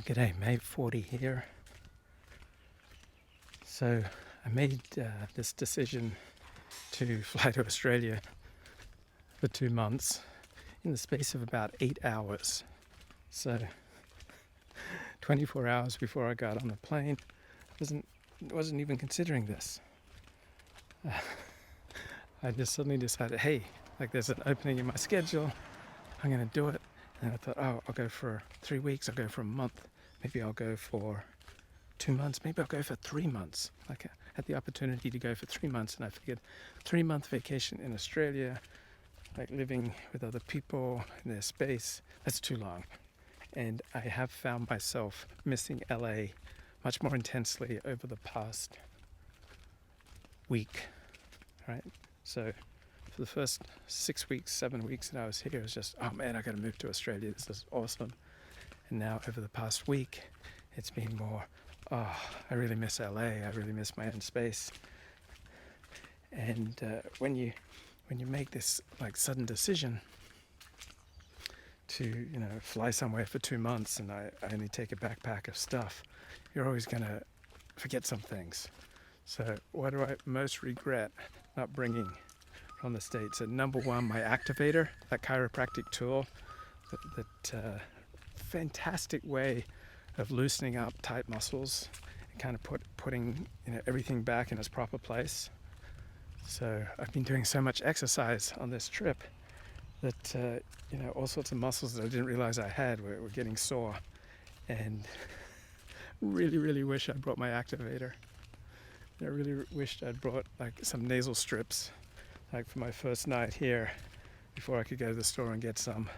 G'day, May 40 here. So I made this decision to fly to Australia for 2 months in the space of about 8 hours. So 24 hours before I got on the plane, wasn't even considering this. I just suddenly decided, hey, like there's an opening in my schedule, I'm going to do it. And I thought, oh, I'll go for 3 weeks, I'll go for a month, maybe I'll go for 2 months, maybe I'll go for 3 months. Like I had the opportunity to go for 3 months, and I figured 3-month vacation in Australia, like living with other people in their space, that's too long. And I have found myself missing LA much more intensely over the past week, right? So for the first 6 weeks, 7 weeks that I was here, it was just, oh man, I gotta move to Australia, this is awesome. And now over the past week, it's been more, oh, I really miss LA, I really miss my own space. And when you make this like sudden decision to, fly somewhere for 2 months, and I only take a backpack of stuff, you're always gonna forget some things. So what do I most regret not bringing from the States? So number one, my activator, that chiropractic tool, that fantastic way of loosening up tight muscles and kind of putting everything back in its proper place. So I've been doing so much exercise on this trip that all sorts of muscles that I didn't realize I had were getting sore, and really wish I brought my activator. I really wished I'd brought like some nasal strips, like for my first night here, before I could go to the store and get some.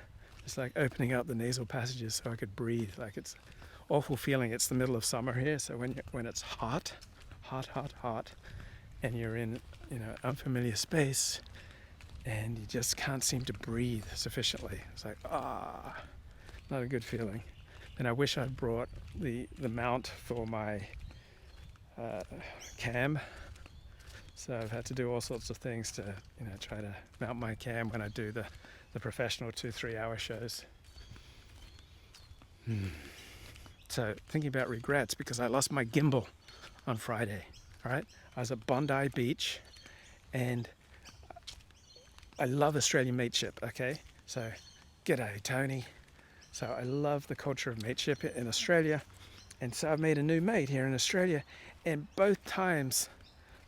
Just like opening up the nasal passages so I could breathe. Like it's awful feeling. It's the middle of summer here, so when it's hot, and you're in unfamiliar space, and you just can't seem to breathe sufficiently. It's like not a good feeling. And I wish I'd brought the mount for my cam. So I've had to do all sorts of things to try to mount my cam when I do the professional 2-3 hour shows. So thinking about regrets, because I lost my gimbal on Friday, right? I was at Bondi Beach, and I love Australian mateship, okay? So g'day Tony. So I love the culture of mateship in Australia, and so I've made a new mate here in Australia, and both times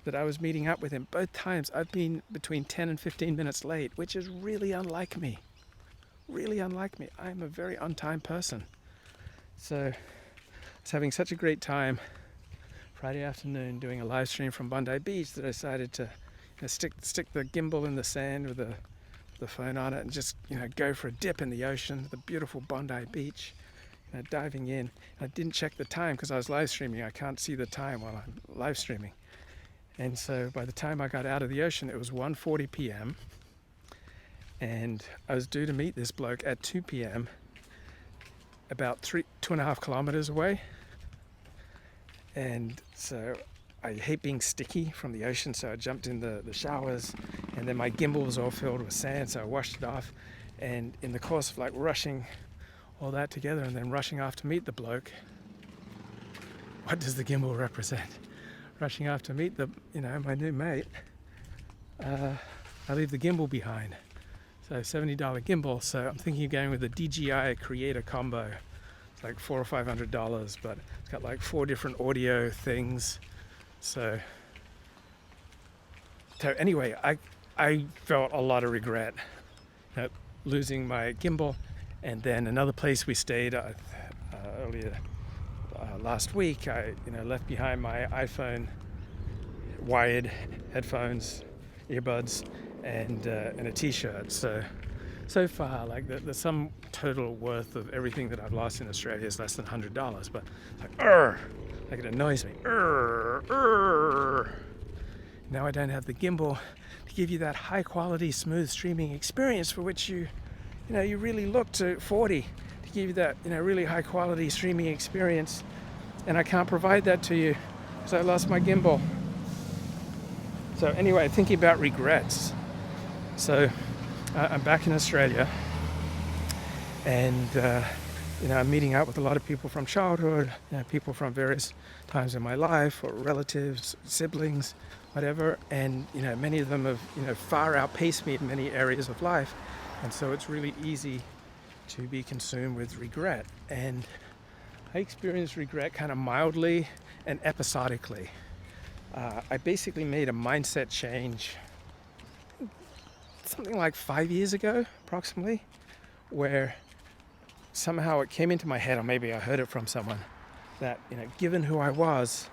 that I was meeting up with him, both times I've been between 10 and 15 minutes late, which is really unlike me. Really unlike me. I'm a very on-time person. So I was having such a great time Friday afternoon doing a live stream from Bondi Beach that I decided to stick the gimbal in the sand with the phone on it and just go for a dip in the ocean, the beautiful Bondi Beach, diving in. I didn't check the time because I was live streaming. I can't see the time while I'm live streaming. And so by the time I got out of the ocean, it was 1:40 p.m. and I was due to meet this bloke at 2 p.m. about 2.5 kilometers away. And so I hate being sticky from the ocean, so I jumped in the showers, and then my gimbal was all filled with sand, so I washed it off. And in the course of like rushing all that together and then rushing off to meet the bloke, what does the gimbal represent? Rushing off to meet my new mate, I leave the gimbal behind. So $70 gimbal. So I'm thinking of going with the DJI Creator combo. It's like $400 or $500, but it's got like 4 different audio things. So anyway, I felt a lot of regret losing my gimbal. And then another place we stayed earlier last week, I left behind my iPhone wired headphones, earbuds, and a t-shirt. So far, like the sum total worth of everything that I've lost in Australia is less than $100. But like it annoys me. Now I don't have the gimbal to give you that high quality, smooth streaming experience for which you really look to 40 to give you that really high quality streaming experience. And I can't provide that to you because I lost my gimbal. So anyway, thinking about regrets. So I'm back in Australia, and I'm meeting up with a lot of people from childhood, people from various times in my life, or relatives, siblings, whatever. And, many of them have, far outpaced me in many areas of life. And so it's really easy to be consumed with regret. And I experience regret kind of mildly and episodically. I basically made a mindset change something like 5 years ago, approximately, where somehow it came into my head, or maybe I heard it from someone, that, given who I was,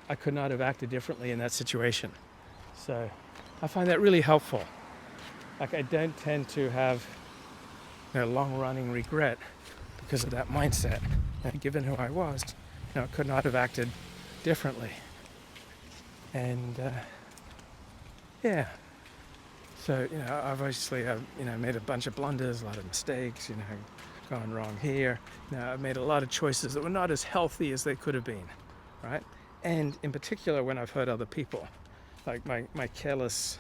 I could not have acted differently in that situation. So I find that really helpful. Like, I don't tend to have long-running regret because of that mindset. And given who I was, I could not have acted differently. And yeah. So, I've obviously, made a bunch of blunders, a lot of mistakes, gone wrong here. I've made a lot of choices that were not as healthy as they could have been, right? And in particular, when I've hurt other people, like my careless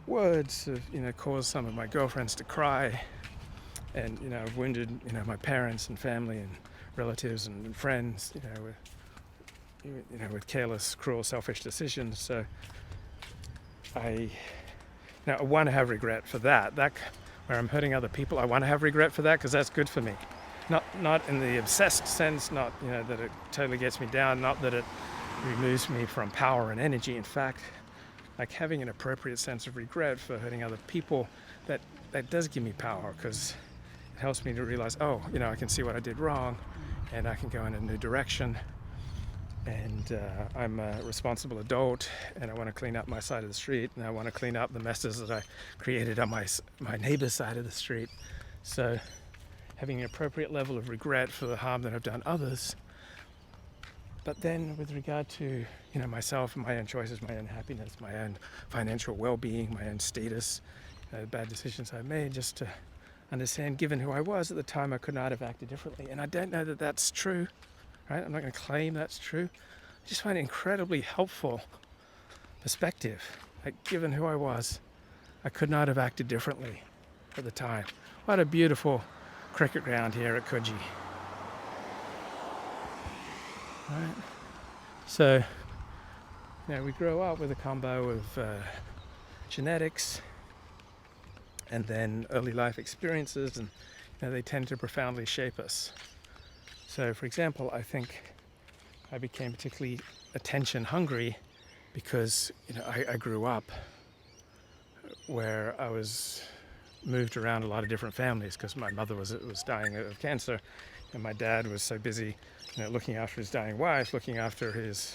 words have, caused some of my girlfriends to cry, and, I've wounded, my parents and family and relatives and friends, with careless, cruel, selfish decisions. So I want to have regret for that. Where I'm hurting other people, I want to have regret for that because that's good for me. Not in the obsessed sense, not that it totally gets me down, not that it removes me from power and energy. In fact, like having an appropriate sense of regret for hurting other people, that does give me power, because it helps me to realize, I can see what I did wrong, and I can go in a new direction. And I'm a responsible adult, and I want to clean up my side of the street, and I want to clean up the messes that I created on my neighbor's side of the street. So having an appropriate level of regret for the harm that I've done others. But then with regard to, myself and my own choices, my own happiness, my own financial well-being, my own status, the bad decisions I've made, just to understand, given who I was at the time, I could not have acted differently. And I don't know that that's true. Right? I'm not going to claim that's true. I just find it incredibly helpful perspective. Like, given who I was, I could not have acted differently at the time. What a beautiful cricket ground here at Coogee. Right? So, we grow up with a combo of genetics and then early life experiences, and they tend to profoundly shape us. So, for example, I think I became particularly attention hungry because, I grew up where I was moved around a lot of different families because my mother was dying of cancer, and my dad was so busy, looking after his dying wife, looking after his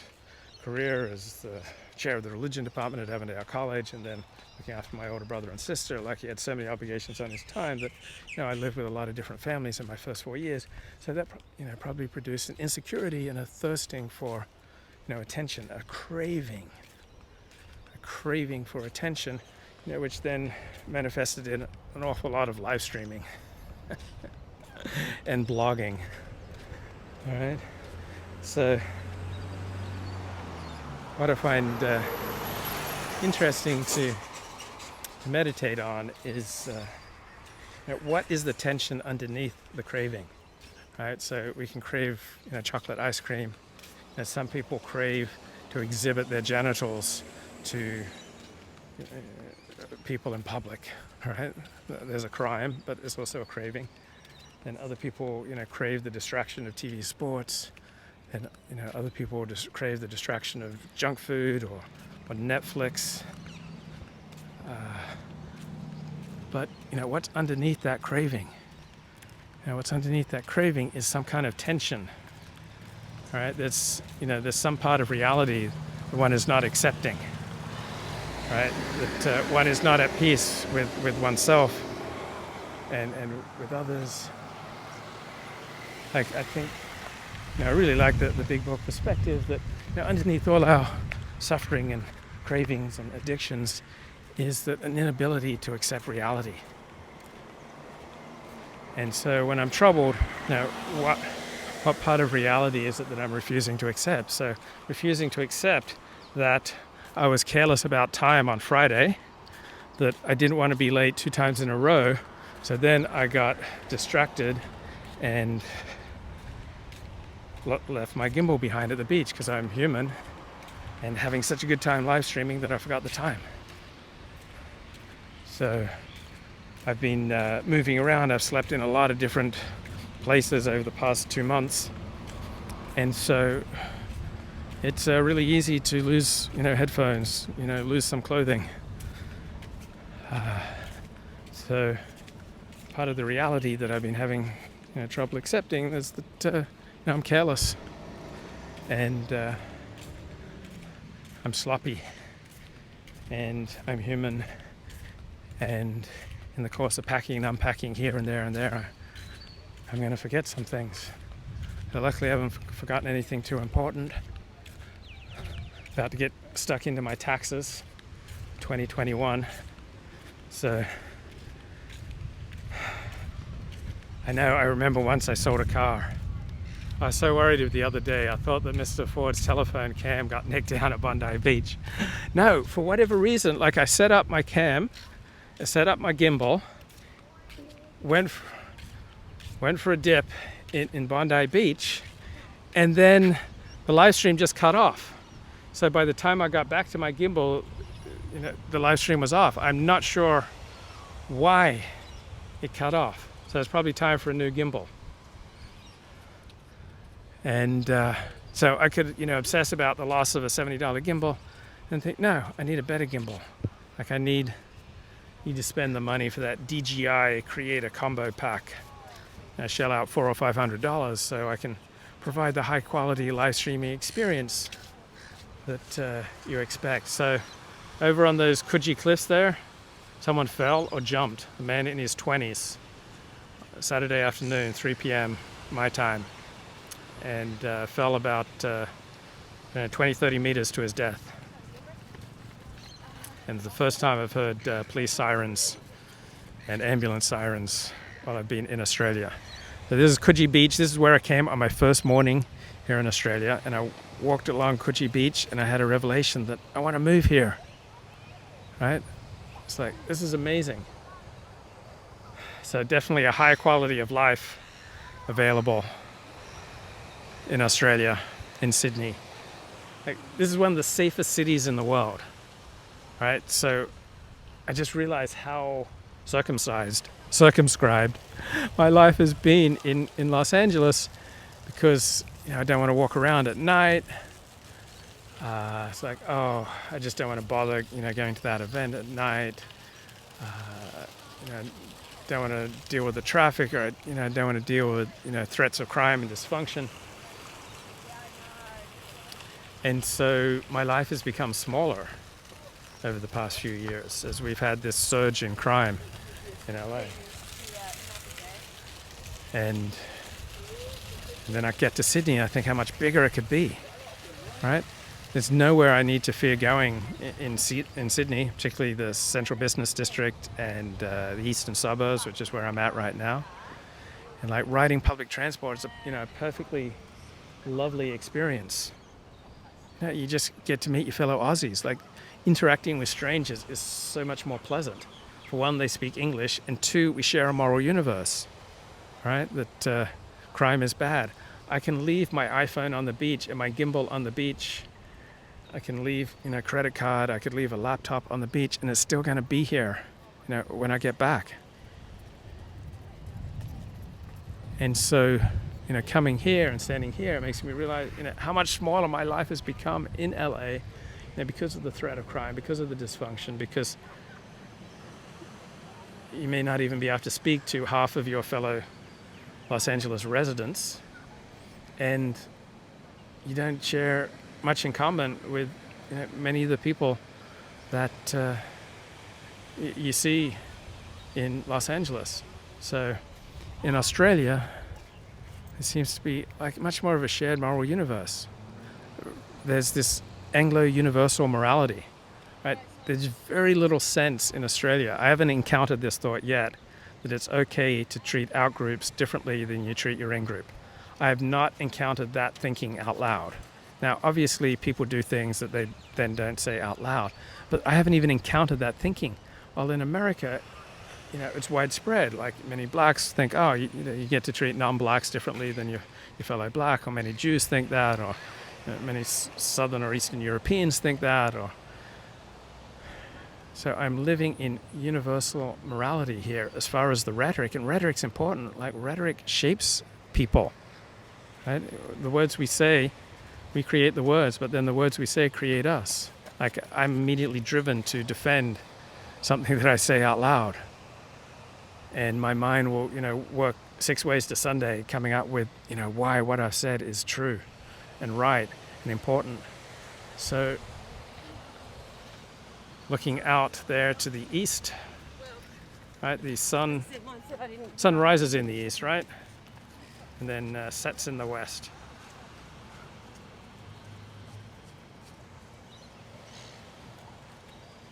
career as the chair of the religion department at Avondale College, and then looking after my older brother and sister. Like, he had so many obligations on his time that, I lived with a lot of different families in my first 4 years. So that, probably produced an insecurity and a thirsting for, attention, a craving for attention, which then manifested in an awful lot of live streaming and blogging. All right. So what I find interesting to meditate on is what is the tension underneath the craving, right? So we can crave chocolate ice cream. Some people crave to exhibit their genitals to people in public, right? There's a crime, but it's also a craving. And other people crave the distraction of TV sports, and other people just crave the distraction of junk food or Netflix. But what's underneath that craving? What's underneath that craving is some kind of tension. All right, there's some part of reality that one is not accepting. Right, that one is not at peace with oneself and with others. Like, I think, I really like the big book perspective that underneath all our suffering and cravings and addictions is that an inability to accept reality. And so when I'm troubled, what part of reality is it that I'm refusing to accept? So refusing to accept that I was careless about time on Friday, that I didn't want to be late 2 times in a row, so then I got distracted and left my gimbal behind at the beach because I'm human and having such a good time live streaming that I forgot the time. So I've been moving around. I've slept in a lot of different places over the past 2 months, and so it's really easy to lose, headphones, lose some clothing. So part of the reality that I've been having trouble accepting is that I'm careless, and I'm sloppy, and I'm human, and in the course of packing and unpacking here and there, I'm going to forget some things. But luckily I haven't forgotten anything too important. About to get stuck into my taxes 2021, so I remember once I sold a car. I was so worried the other day. I thought that Mr. Ford's telephone cam got nicked down at Bondi Beach. No, for whatever reason, I set up my cam, I set up my gimbal, went for a dip in Bondi Beach, and then the live stream just cut off. So by the time I got back to my gimbal, the live stream was off. I'm not sure why it cut off. So it's probably time for a new gimbal. And so I could, obsess about the loss of a $70 gimbal and think, no, I need a better gimbal. I need to spend the money for that DJI Creator combo pack. I shell out $400 or $500 so I can provide the high quality live streaming experience that you expect. So over on those Coogee cliffs there, someone fell or jumped, a man in his 20s, Saturday afternoon, 3 p.m. my time, and fell about 20-30 meters to his death. And it's the first time I've heard police sirens and ambulance sirens while I've been in Australia. So this is Coogee Beach. This is where I came on my first morning here in Australia, and I walked along Coogee Beach and I had a revelation that I want to move here. Right? It's like, this is amazing. So definitely a higher quality of life available in Australia, in Sydney. This is one of the safest cities in the world, right? So I just realized how circumscribed my life has been in Los Angeles, because I don't want to walk around at night. It's like, I just don't want to bother, going to that event at night. Don't want to deal with the traffic, or don't want to deal with threats of crime and dysfunction. And so my life has become smaller over the past few years as we've had this surge in crime in LA. And then I get to Sydney and I think how much bigger it could be, right? There's nowhere I need to fear going in Sydney, particularly the central business district and the eastern suburbs, which is where I'm at right now. And riding public transport is a perfectly lovely experience. You just get to meet your fellow Aussies. Interacting with strangers is so much more pleasant. For one, they speak English, and two, we share a moral universe, right? That crime is bad. I can leave my iPhone on the beach and my gimbal on the beach. I can leave, credit card. I could leave a laptop on the beach, and it's still going to be here, when I get back. And so, coming here and standing here, it makes me realize, how much smaller my life has become in LA, because of the threat of crime, because of the dysfunction, because you may not even be able to speak to half of your fellow Los Angeles residents, and you don't share much in common with many of the people that you see in Los Angeles. So in Australia, it seems to be much more of a shared moral universe. There's this Anglo-universal morality, right? There's very little sense in Australia. I haven't encountered this thought yet, that it's okay to treat out groups differently than you treat your in group. I have not encountered that thinking out loud. Now, obviously, people do things that they then don't say out loud, but I haven't even encountered that thinking. While in America, it's widespread. Like many blacks think, oh, you get to treat non-blacks differently than your fellow black, or many Jews think that, or many Southern or Eastern Europeans think that, or so I'm living in universal morality here as far as the rhetoric, and rhetoric's important. Like rhetoric shapes people, right? The words we say, we create the words, but then the words we say create us. Like I'm immediately driven to defend something that I say out loud, and my mind will, work 6 ways to Sunday, coming up with, why what I've said is true, and right, and important. So, looking out there to the east, right? The sun rises in the east, right, and then sets in the west.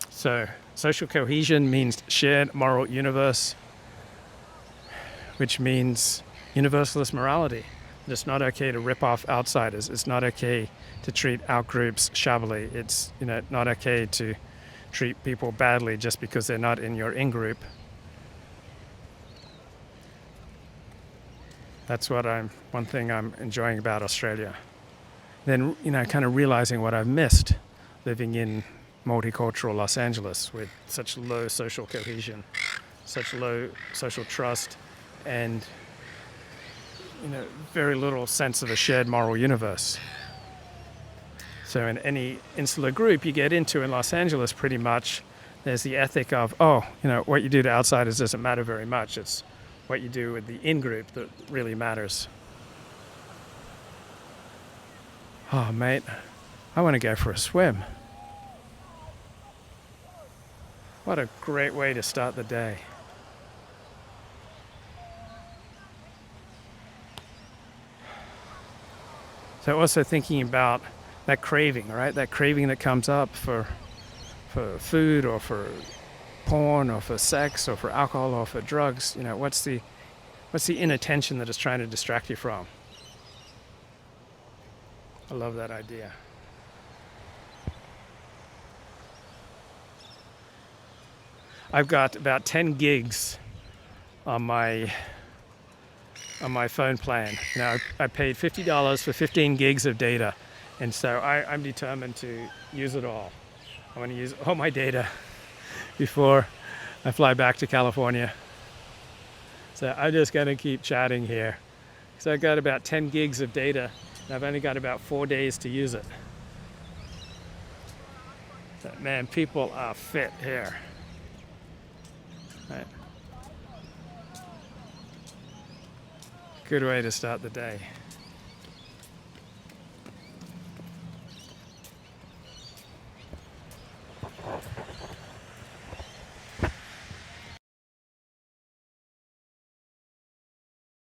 So, social cohesion means shared moral universe, which means universalist morality. It's not okay to rip off outsiders. It's not okay to treat outgroups shabbily. It's not okay to treat people badly just because they're not in your in-group. That's one thing I'm enjoying about Australia. Then, kind of realizing what I've missed living in multicultural Los Angeles with such low social cohesion, such low social trust, and very little sense of a shared moral universe. So in any insular group you get into in Los Angeles, pretty much there's the ethic of, what you do to outsiders doesn't matter very much. It's what you do with the in-group that really matters. Oh, mate, I want to go for a swim. What a great way to start the day. So also thinking about that craving, right? That craving that comes up for food, or for porn, or for sex, or for alcohol, or for drugs. What's the inattention that it's trying to distract you from? I love that idea. I've got about 10 gigs on my phone plan. I paid $50 for 15 gigs of data, and so I'm determined to use it all. I want to use all my data before I fly back to California. So I'm just going to keep chatting here. So I've got about 10 gigs of data, and I've only got about 4 days to use it. So, man, people are fit here. Right. Good way to start the day.